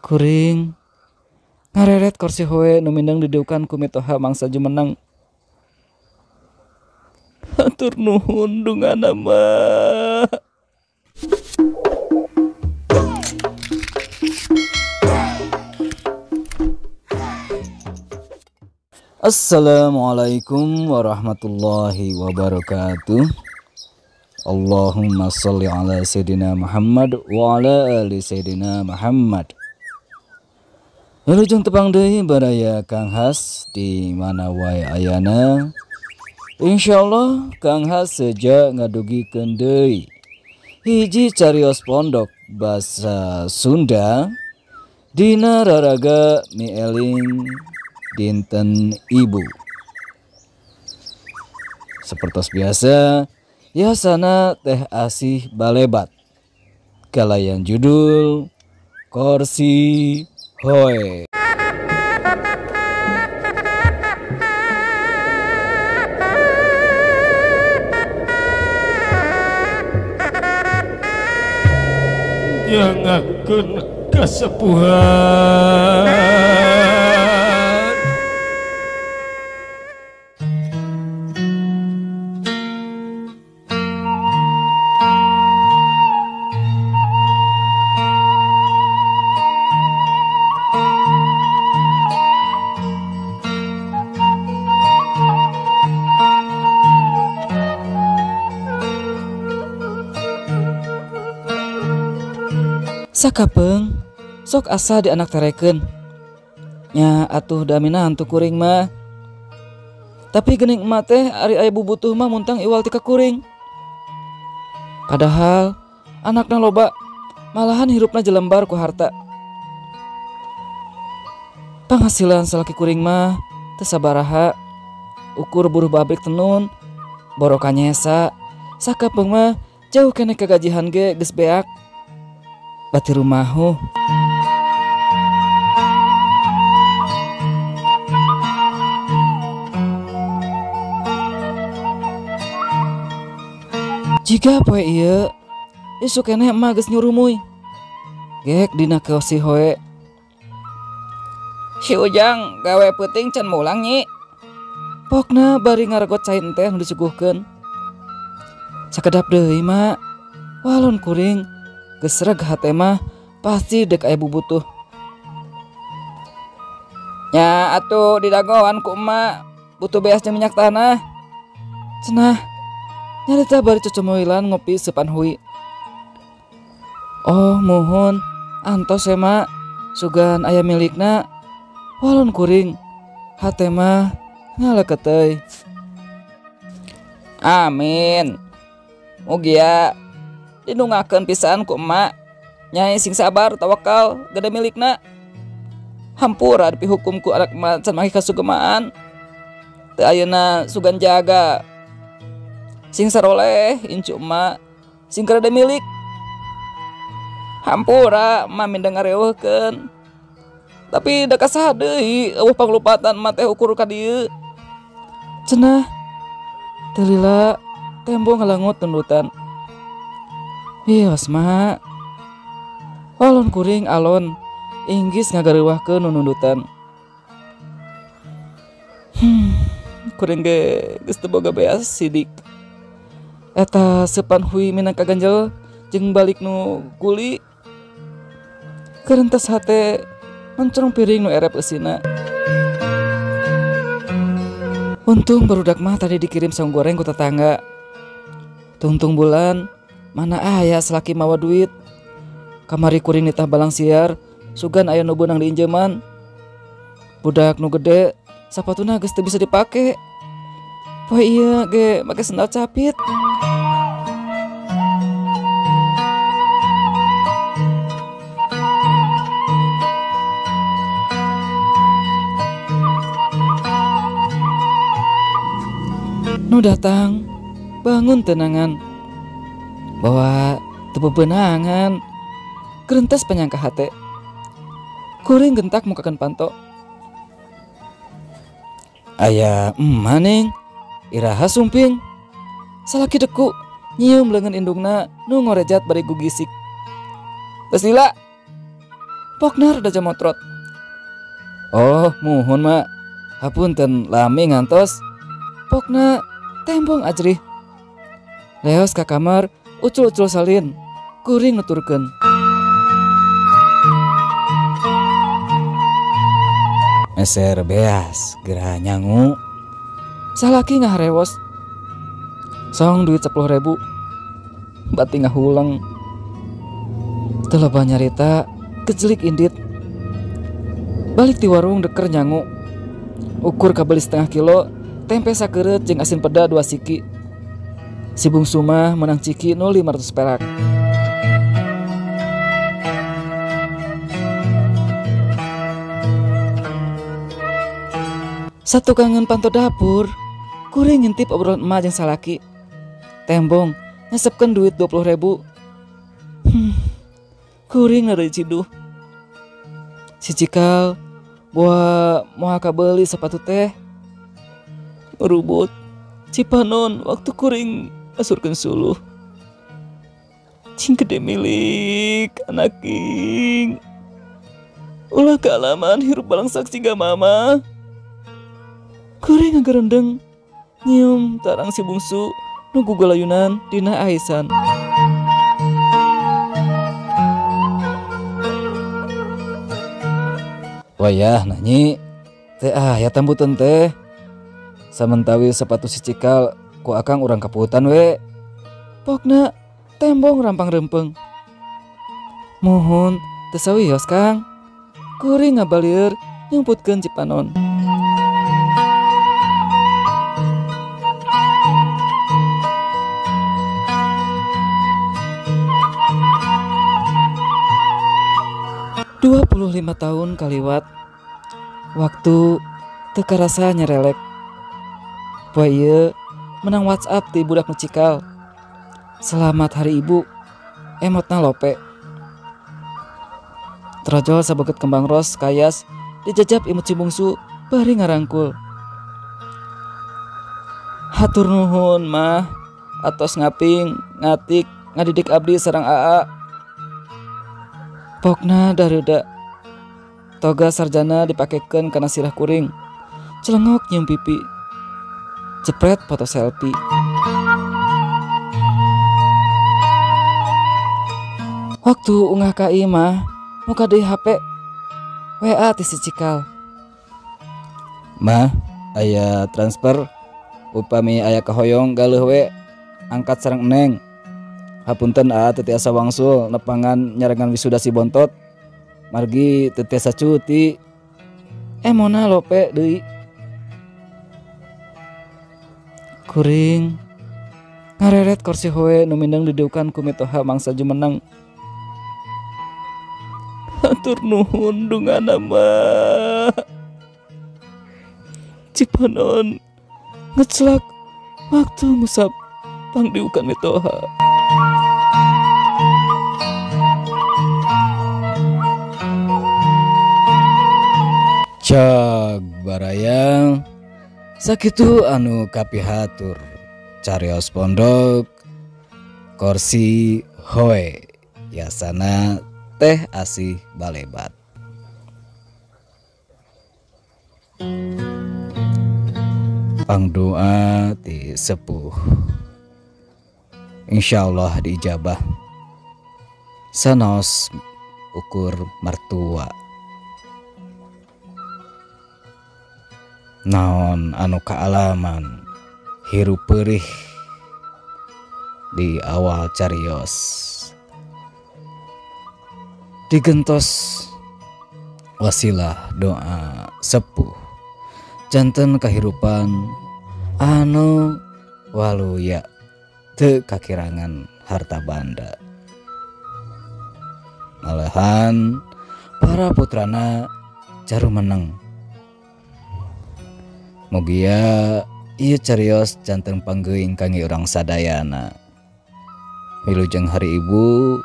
Kuring ngareret kursi hoe nu mindeng didiukan ku mitoha mangsa jumeneng. Hatur nuhun dungana mah. Assalamualaikum warahmatullahi wabarakatuh. Allahumma sholli ala sayyidina Muhammad wa ala ali sayyidina Muhammad. Wilujeng tepang deui baraya Kang Has di mana wae ayana. Insyaallah Kang Has seja ngadugikeun deui hiji carios pondok basa Sunda dina raraga mieling dinten Ibu. Sepertos biasa, yasana Teh Asih Balebat. Kalayan judul Kursi Hoe. Nyangakeun kasepuhan. Sakapeung sok asa di anak terekeun nya atuh damina hantu kuring mah. Tapi geuning emak teh ari aya bubutuh mah muntang iwal ti ka kuring. Padahal anakna loba malahan hirupna jelembar ku harta. Penghasilan salaki kuring mah teu sabaraha, ukur buruh pabrik tenun borokan nyesa. Sakapeung mah jauh keneh kagajihan ge geus beak bati rumahu. Jika poe ieu isuk keneh emak geus nyurumuy gek dina kursi hoe. Si Ujang gawe peuting can mulang nyi. Pokna bari ngaregot cai teh nu disuguhkeun. Sakedap deui mak, walon kuring geus sreg hate mah pasti dek aya bubutuh. Nya atuh didagoan ku emak butuh beas jeung minyak tanah. Cenah nyarita bari cocomoilan ngopi seupan hui. Oh muhun antos mak sugan aya milikna. Walon kuring hate mah ngaleket teuy. Amin. Mugia dinungakeun pisan ku emak. Nyai sing sabar tawakal gede milikna. Hampura dipihukum ku anak emak can maki kasugemaan. Teu ayeuna sugan jaga. Sing saroleh incu emak sing gede milik. Hampura emak mindeng ngareuweuhkeun. Tapi da kasaha deui eueuh panglupatan emak teh ukur ka dieu. Cenah teu lila tembo ngalangut tundutan. Wios mak. Walon kuring alon inggis ngagareuwahkeun nundutan. Kuring ge geus teu boga beas sidik. Eta seupan hui minangka ganjel jeung balik nu kuli. Kerentas hate mencong piring nu erep eusina. Untung barudak mah tadi dikirim saung goreng ku tetangga. Tungtung bulan mana aya selaki mawa duit. Kamari kuring nitah balang siar sugan aya nu beunang diinjeman. Budak nu gede sapatuna geus teu bisa dipake. Poe ieu ge make sendal capit. Nu datang bangun tenangan bahwa teu bebenangan. Kerentas penyangka hate kuring gentak mukakeun panto. Aya maning iraha sumping salaki deku nyium leungeun indungna nu ngorejat bari gugisik. Geus lila Pokna rada jamotrot. Oh muhun mak, hapunten lami ngantos. Pokna tembong ajrih. Leos ka kamar ucul-ucul salin, kuring nuturkeun. Meser beas gerah nyangu. Salaki ngaharewos. Song duit 10.000. Bati ngahulang. Teloba nyarita kejelik indit. Balik di warung deker nyangu. Ukur kabeli setengah kilo, tempe sakeureut jeung asin peda 2 siki. Si bungsu mah menang ciki 0.500 perak. Satu kangen pantau dapur, kuring ngintip obrolan emak jeung salaki. Tembong nyesepkeun duit 20.000. Kuring nari ciduh. Si Cikal moal kabeli sepatu teh. Merubut Cipanon waktu kuring asurkeun suluh. Cing gede milik anaking. Ulah kealaman hirup balang saksi gak mama. Kuring ngagerendeng nyium tarang si bungsu nunggu galayunan dina aisan. Wayah nanyi teh ya tambutan teh. Samentawi sepatu si Cikal ku akang urang kaputan we. Pokna tembong rampang rempeng. Mohon teu sawios Kang. Kuring ngabalieur nyumputkeun Cipanon. Dua 25 tahun kaliwat. Waktu teu karasa nyerelek. Poe ieu menang WhatsApp ti budak nu Cikal. Selamat hari ibu. Emotna lope. Trojol sabeget kembang ros kayas dijajab imut si bungsu bari ngarangkul. Hatur nuhun mah atos ngaping ngatik ngadidik abdi sareng AA. Pokna dareuda. Toga sarjana dipakekeun kana sirah kuring. Celengok nyium pipi. Jepret foto selfie. Waktu unggah ka ieu mah muka deui HP. WA ti si Cikal. Mah, aya transfer. Upami aya kahoyong galeuh we angkat sareng Neng. Hapunten teu tiasa wangsul nepangan nyarengan wisuda si Bontot. Margi teu tiasa cuti. Mona lope deui. Kuring ngareret kursi hoe nu mindeng dideukan ku mitoha mangsa jumeneng. Hatur nuhun dungana mah. Cipanon ngeclak waktu musab pangdiukan mitoha. Cag barayang sakitu anu kapihatur carios pondok kursi hoe yasana teh asih balebat. Pangdoa ti sepuh insyaallah diijabah sanos ukur mertua. Naon anu kaalaman hirup perih di awal carios digentos wasilah doa sepuh janten kahirupan anu waluya teu kakirangan harta banda. Malahan para putrana jaru meneng. Mugia ieu carios janten panggeuing kangge urang sadayana. Wilujeng hari ibu,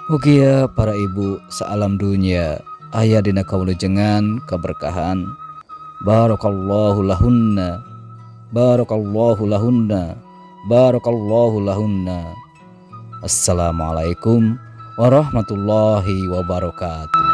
mugia para ibu saalam dunya aya dina kawulujengan kaberkahan. Barakallahu lahunna, barakallahu lahunna, barakallahu lahunna. Assalamualaikum warahmatullahi wabarakatuh.